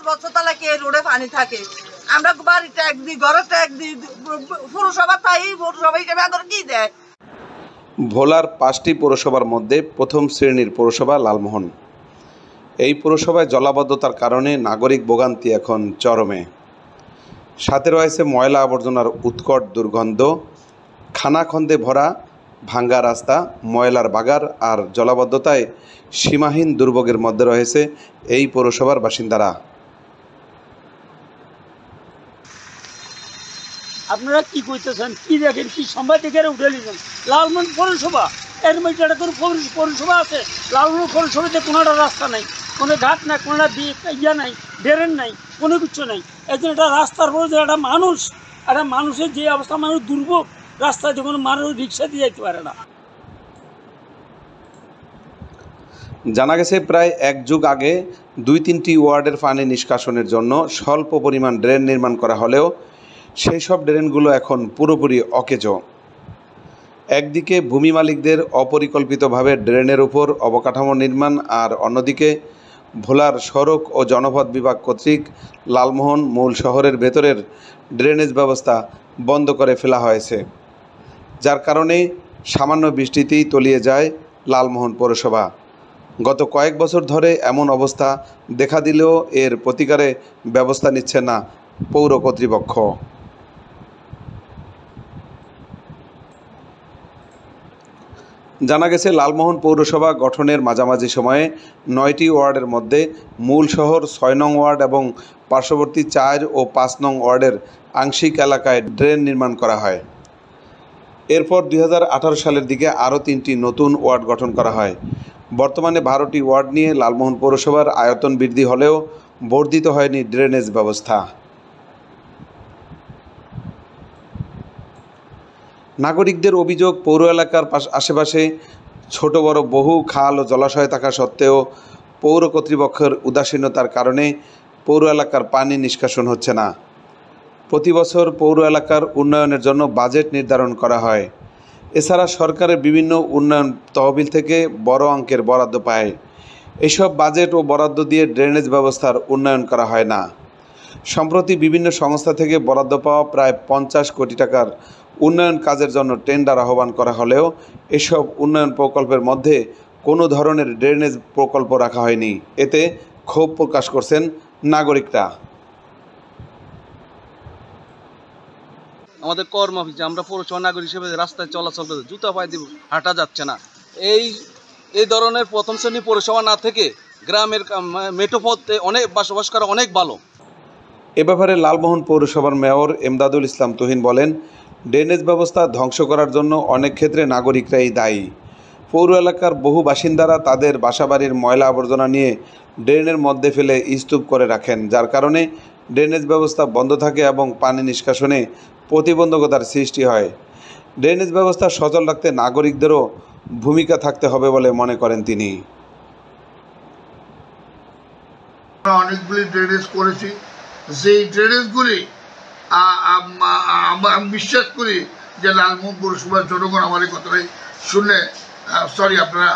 বছর তাহলে কি রোডে পানি থাকে? আমরা বাড়ি ট্যাগ দিই, ঘরে ট্যাগ দিই, পৌরসভা তাই পৌরসভা হিসেবে আদর কি দেয়? ভোলার 5টি পৌরসভার মধ্যে প্রথম শ্রেণীর পৌরসভা লালমোহন। এই পৌরসভায় জলাবদ্ধতার কারণে নাগরিক ভোগান্তি এখন চরমে। সাথে রয়েছে ময়লা আবর্জনার উৎকট দুর্গন্ধ, খানাখন্দে ভরা ভাঙ্গা রাস্তা, ময়লার বাগার আর জলাবদ্ধতায় সীমাহীন দুর্ভোগের মধ্যে রয়েছে এই পৌরসভার বাসিন্দারা। আপনারা কি করতেছেন, কি দেখেন, কি সাংবাদিকেরা উঠে নিয়েছেন? লালমোহন পৌরসভা, এর মধ্যে একটা করে পৌরসভা আছে। লালমোহন পৌরসভাতে কোনো একটা রাস্তা নাই, কোনো ঘাট নাই, কোনো ইয়া নাই, ড্রেন নাই, কোনো কিছু নাই। এই জন্য একটা রাস্তার পর একটা মানুষের যে অবস্থা, মানুষ দুর্ভোগ, রাস্তায় যখন মানুষ রিক্সা দিয়ে যেতে পারে না। জানা গেছে প্রায় 1 যুগ আগে 2-3টি ওয়ার্ডের পানি নিষ্কাশনের জন্য স্বল্প পরিমাণ ড্রেন নির্মাণ করা হলেও সেই সব ড্রেনগুলো এখন পুরোপুরি অকেজো। একদিকে ভূমি মালিকদের অপরিকল্পিতভাবে ড্রেনের উপর অবকাঠামো নির্মাণ, আর অন্যদিকে ভোলার সড়ক ও জনপথ বিভাগ কর্তৃক লালমোহন মূল শহরের ভেতরের ড্রেনেজ ব্যবস্থা বন্ধ করে ফেলা হয়েছে, যার কারণে সামান্য বৃষ্টিতেই তলিয়ে যায় লালমোহন পৌরসভা। গত কয়েক বছর ধরে এমন অবস্থা দেখা দিলেও এর প্রতিকারে ব্যবস্থা নিচ্ছে না পৌর কর্তৃপক্ষ। জানা গেছে লালমোহন পৌরসভা গঠনের মাঝামাঝি সময়ে 9টি ওয়ার্ডের মধ্যে মূল শহর 6 নং ওয়ার্ড এবং পার্শ্ববর্তী 4 ও 5 নং ওয়ার্ডের আংশিক এলাকায় ড্রেন নির্মাণ করা হয়। এরপর 2018 সালের দিকে আরও 3টি নতুন ওয়ার্ড গঠন করা হয়। বর্তমানে 12টি ওয়ার্ড নিয়ে লালমোহন পৌরসভার আয়তন বৃদ্ধি হলেও বর্ধিত হয়নি ড্রেনেজ ব্যবস্থা। নাগরিকদের অভিযোগ, পৌর এলাকার আশেপাশে ছোট বড় বহু খাল ও জলাশয় থাকা সত্ত্বেও পৌর কর্তৃপক্ষের উদাসীনতার কারণে পৌর এলাকার পানি নিষ্কাশন হচ্ছে না। প্রতি বছর পৌর এলাকার উন্নয়নের জন্য বাজেট নির্ধারণ করা হয়। এছাড়া সরকারের বিভিন্ন উন্নয়ন তহবিল থেকে বড় অঙ্কের বরাদ্দ পায়। এসব বাজেট ও বরাদ্দ দিয়ে ড্রেনেজ ব্যবস্থার উন্নয়ন করা হয় না। সম্প্রতি বিভিন্ন সংস্থা থেকে বরাদ্দ পাওয়া প্রায় 50 কোটি টাকার উন্নয়ন কাজের জন্য টেন্ডার আহ্বান করা হলেও এসব উন্নয়ন প্রকল্পের মধ্যে কোনো ধরনের ড্রেনেজ প্রকল্প রাখা হয়নি। এতে ক্ষোভ প্রকাশ করছেন নাগরিকরা। আমাদের কর্ম অফিসে আমরা পৌরসভা নাগরিক হিসেবে রাস্তায় চলাচল করতে জুতা পায়ে দিব, হাঁটা যাচ্ছে না। এই ধরনের প্রথম শ্রেণী পৌরসভা না থেকে গ্রামের মেঠোপথে অনেক বসবাস করা অনেক ভালো। এ ব্যাপারে লালমোহন পৌরসভার মেয়র এমদাদুল ইসলাম তুহিন বলেন, ড্রেনেজ ব্যবস্থা ধ্বংস করার জন্য অনেক ক্ষেত্রে নাগরিকরাই দায়ী। পৌর এলাকার বহু বাসিন্দারা তাদের বাসাবাড়ির ময়লা আবর্জনা নিয়ে ড্রেনের মধ্যে ফেলে স্তূপ করে রাখেন, যার কারণে ড্রেনেজ ব্যবস্থা বন্ধ থাকে এবং পানি নিষ্কাশনে প্রতিবন্ধকতার সৃষ্টি হয়। ড্রেনেজ ব্যবস্থা সচল রাখতে নাগরিকদেরও ভূমিকা থাকতে হবে বলে মনে করেন তিনি। অনেকগুলি ড্রেনেজ করেছি, সেই ড্রেনেজগুলি আমি বিশ্বাস করি যে লালমোহন পৌরসভার জনগণ আমার এই কথাটাই শুনলে আপনারা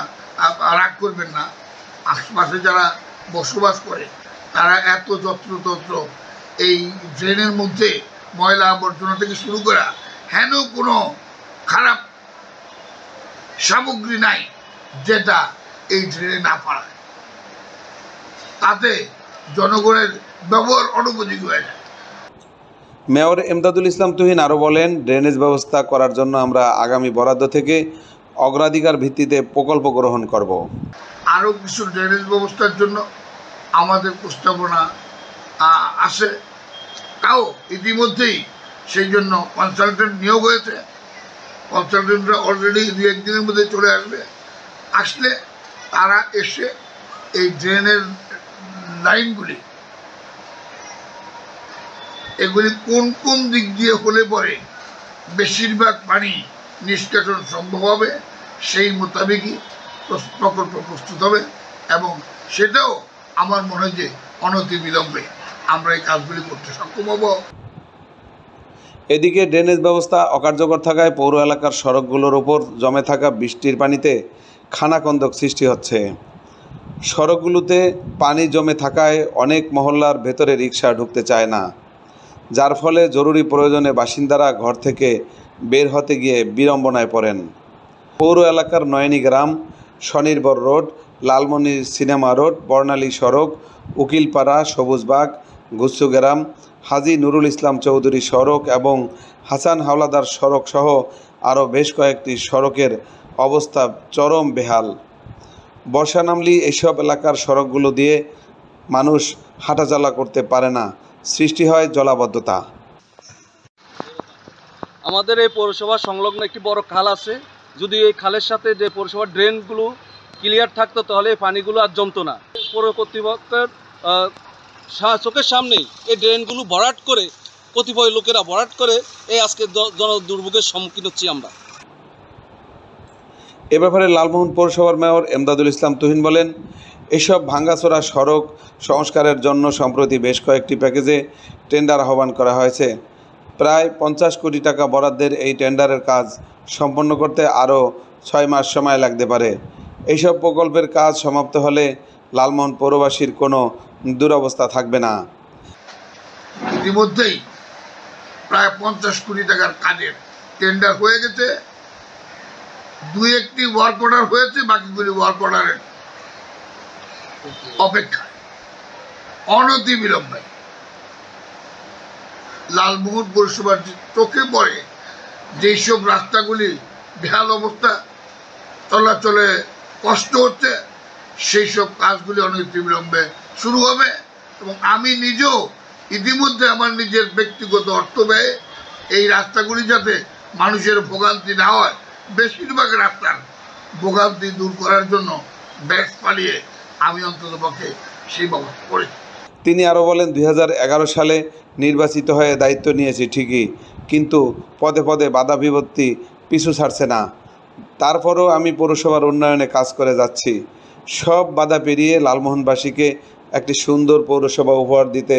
রাগ করবেন না। আশপাশে যারা বসবাস করে তারা এত যত্রতত্র এই ড্রেনের মধ্যে ময়লা আবর্জনা থেকে শুরু করা হেন কোনো খারাপ সামগ্রী নাই যেটা এই ড্রেনে না পাড়ায়, তাতে জনগণের ব্যবহার অনুপযোগী হয়ে যায়। মেয়র এমদাদুল ইসলাম তুহিন আরও বলেন, ড্রেনেজ ব্যবস্থা করার জন্য আমরা আগামী বরাদ্দ থেকে অগ্রাধিকার ভিত্তিতে প্রকল্প গ্রহণ করব। আরও কিছু ড্রেনেজ ব্যবস্থার জন্য আমাদের প্রস্তাবনা আসে, তাও ইতিমধ্যেই সেই জন্য কনসালটেন্ট নিয়োগ হয়েছে। কনসালটেন্টরা অলরেডি 2-1 দিনের মধ্যে চলে আসলে তারা এসে এই ড্রেনের লাইনগুলি এগুলি কোন কোন দিক দিয়ে হলে পরে বেশিরভাগ পানি নিষ্কাশন সম্ভব হবে সেই মোতাবেকই প্রকল্প প্রস্তুত হবে, এবং সেটাও আমার মনে হয় যে অনতিবিলম্বে আমরা এই কাজগুলি করতে সক্ষম হব। এদিকে ড্রেনেজ ব্যবস্থা অকার্যকর থাকায় পৌর এলাকার সড়কগুলোর ওপর জমে থাকা বৃষ্টির পানিতে খানাখন্দক সৃষ্টি হচ্ছে। সড়কগুলোতে পানি জমে থাকায় অনেক মহল্লার ভেতরে রিকশা ঢুকতে চায় না, যার ফলে জরুরি প্রয়োজনে বাসিন্দারা ঘর থেকে বের হতে গিয়ে বিড়ম্বনায় পড়েন। পৌর এলাকার নয়নী গ্রাম, স্বনির্ভর রোড, লালমনির সিনেমা রোড, বর্ণালী সড়ক, উকিলপাড়া, সবুজবাগ, গুচ্ছগ্রাম, হাজী নুরুল ইসলাম চৌধুরী সড়ক এবং হাসান হাওলাদার সড়ক সহ আরও বেশ কয়েকটি সড়কের অবস্থা চরম বেহাল। বর্ষা নামলেই এসব এলাকার সড়কগুলো দিয়ে মানুষ হাঁটাচলা করতে পারে না, সৃষ্টি হয় জলাবদ্ধতা। আমাদের এই পৌরসভা সংলগ্ন একটি বড় খাল আছে। যদি এই খালের সাথে যে পৌরসভার ড্রেনগুলো ক্লিয়ার থাকতো তাহলে এই পানিগুলো আর জমতো না। পৌর কর্তৃপক্ষের চোখের সামনেই এই ড্রেনগুলো ভরাট করে কতিপয় লোকেরা ভরাট করে এই আজকে জন দুর্ভোগের সম্মুখীন হচ্ছি আমরা। এ ব্যাপারে লালমোহন পৌরসভার মেয়র এমদাদুল ইসলাম তুহিন বলেন, এসব ভাঙ্গাচোরা সড়ক সংস্কারের জন্য সম্প্রতি বেশ কয়েকটি প্যাকেজে টেন্ডার আহ্বান করা হয়েছে। প্রায় 50 কোটি টাকা বরাদ্দের এই টেন্ডারের কাজ সম্পন্ন করতে আরও 6 মাস সময় লাগতে পারে। এইসব প্রকল্পের কাজ সমাপ্ত হলে লালমোহন পৌরবাসীর কোনো দুরবস্থা থাকবে না। ইতিমধ্যেই প্রায় 50 কোটি টাকার কাজের টেন্ডার হয়ে গেছে, 2-1টি ওয়ার্ক অর্ডার হয়েছে, বাকিগুলি ওয়ার্ক অর্ডারের অপেক্ষায়। অনতি বিলম্বে লালমোহন পৌরসভার চোখে পড়ে যেসব রাস্তাগুলি বেহাল অবস্থা, চলাচলে কষ্ট হচ্ছে, সেই সব কাজগুলি অনতি বিলম্বে শুরু হবে। এবং আমি নিজেও ইতিমধ্যে আমার নিজের ব্যক্তিগত অর্থ ব্যয়ে এই রাস্তাগুলি যাতে মানুষের ভোগান্তি না হয়, বেশিরভাগ রাস্তার ভোগান্তি দূর করার জন্য ব্যাস পালিয়ে আমি অন্ততপক্ষে সেই ব্যবস্থা করেছি। তিনি আরও বলেন, 2011 সালে নির্বাচিত হয়ে দায়িত্ব নিয়েছি ঠিকই, কিন্তু পদে পদে বাধা বিপত্তি পিছু ছাড়ছে না। তারপরও আমি পৌরসভার উন্নয়নে কাজ করে যাচ্ছি। সব বাধা পেরিয়ে লালমোহনবাসীকে একটি সুন্দর পৌরসভা উপহার দিতে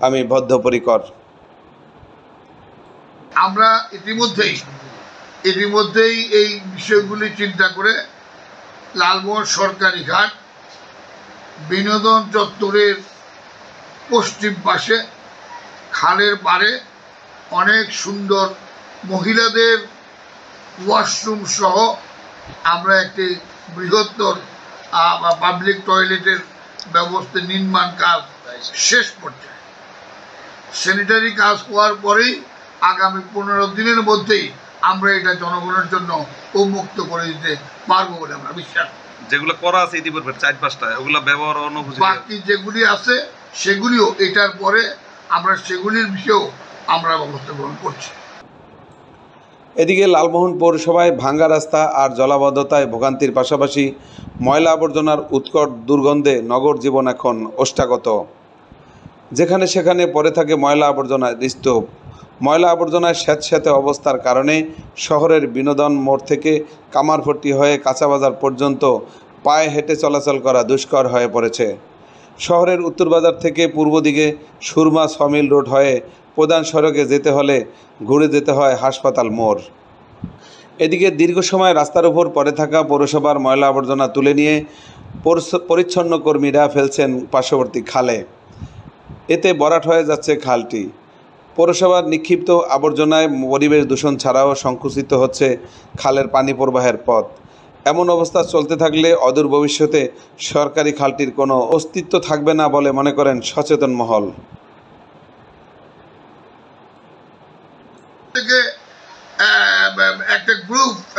আমি বদ্ধপরিকর। আমরা ইতিমধ্যেই এই বিষয়গুলি চিন্তা করে লালমোহন সরকারি ঘাট বিনোদন চত্বরের পশ্চিম পাশে খালের পাড়ে অনেক সুন্দর মহিলাদের ওয়াশরুম সহ আমরা একটি বৃহত্তর পাবলিক টয়লেটের ব্যবস্থা নির্মাণ কাজ শেষ পর্যায়ে। স্যানিটারি কাজ হওয়ার পরেই আগামী 15 দিনের মধ্যেই আমরা এটা জনগণের জন্য উন্মুক্ত করে দিতে পারবো বলে আমরা বিশ্বাস। যেগুলো করা আছে ইতিপূর্বে 4-5টা, ওগুলো ব্যবহার অনুপযোগী, বাকি যেগুলি আছে সেগুলিও এটার পরে আমরা সেগুলির বিষয়েও আমরা ব্যবস্থা গ্রহণ করছি। এদিকে লালমোহন পৌরসভায় ভাঙ্গা রাস্তা আর জলাবদ্ধতায় ভোগান্তির পাশাপাশি ময়লা আবর্জনার উৎকট দুর্গন্ধে নগর জীবন এখন ওষ্ঠাগত। যেখানে সেখানে পড়ে থাকে ময়লা আবর্জনার স্তূপ। ময়লা আবর্জনায় স্যাঁতস্যাঁতে অবস্থার কারণে শহরের বিনোদন মোড় থেকে কামারপট্টি হয়ে কাঁচাবাজার পর্যন্ত পায়ে হেঁটে চলাচল করা দুষ্কর হয়ে পড়েছে। শহরের উত্তরবাজার থেকে পূর্ব দিকে সুরমা সমিল রোড হয়ে প্রধান সড়কে যেতে হলে ঘুরে যেতে হয় হাসপাতাল মোড়। এদিকে দীর্ঘ সময় রাস্তার উপর পড়ে থাকা পৌরসভার ময়লা আবর্জনা তুলে নিয়ে পরিচ্ছন্ন কর্মীরা ফেলছেন পার্শ্ববর্তী খালে। এতে ভরাট হয়ে যাচ্ছে খালটি। পৌরসভার নিক্ষিপ্ত আবর্জনায় পরিবেশ দূষণ ছাড়াও সংকুচিত হচ্ছে খালের পানি প্রবাহের পথ। এমন অবস্থা চলতে থাকলে অদূর ভবিষ্যতে সরকারি খালটির কোনো অস্তিত্ব থাকবে না বলে মনে করেন সচেতন মহল।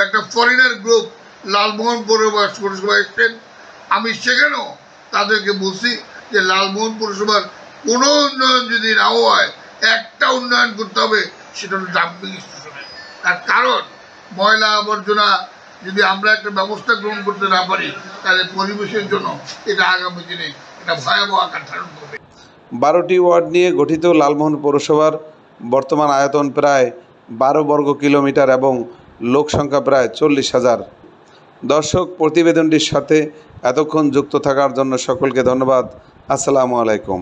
একটা ফরেনার গ্রুপ লালমোহন পৌরসভা এসছেন। আমি সেখানেও তাদেরকে বলছি যে লালমোহন পৌরসভার কোনো উন্নয়ন যদি নাও হয়, একটা উন্নয়ন করতে হবে, সেটা হলো ডাম্পিং স্টেশনের। তার কারণ ময়লা আবর্জনা যদি আমরা একটা ব্যবস্থা গ্রহণ করতে না পারি, তাহলে পরিবেশের জন্য এটা আগামী দিনে একটা ভয়াবহ আকার ধারণ করবে। 12টি ওয়ার্ড নিয়ে গঠিত লালমোহন পৌরসভার বর্তমান আয়তন প্রায় 12 বর্গ কিলোমিটার এবং লোক সংখ্যা প্রায় 40,000। দর্শক, প্রতিবেদনটির সাথে এতক্ষণ যুক্ত থাকার জন্য সকলকে ধন্যবাদ। আসসালামু আলাইকুম।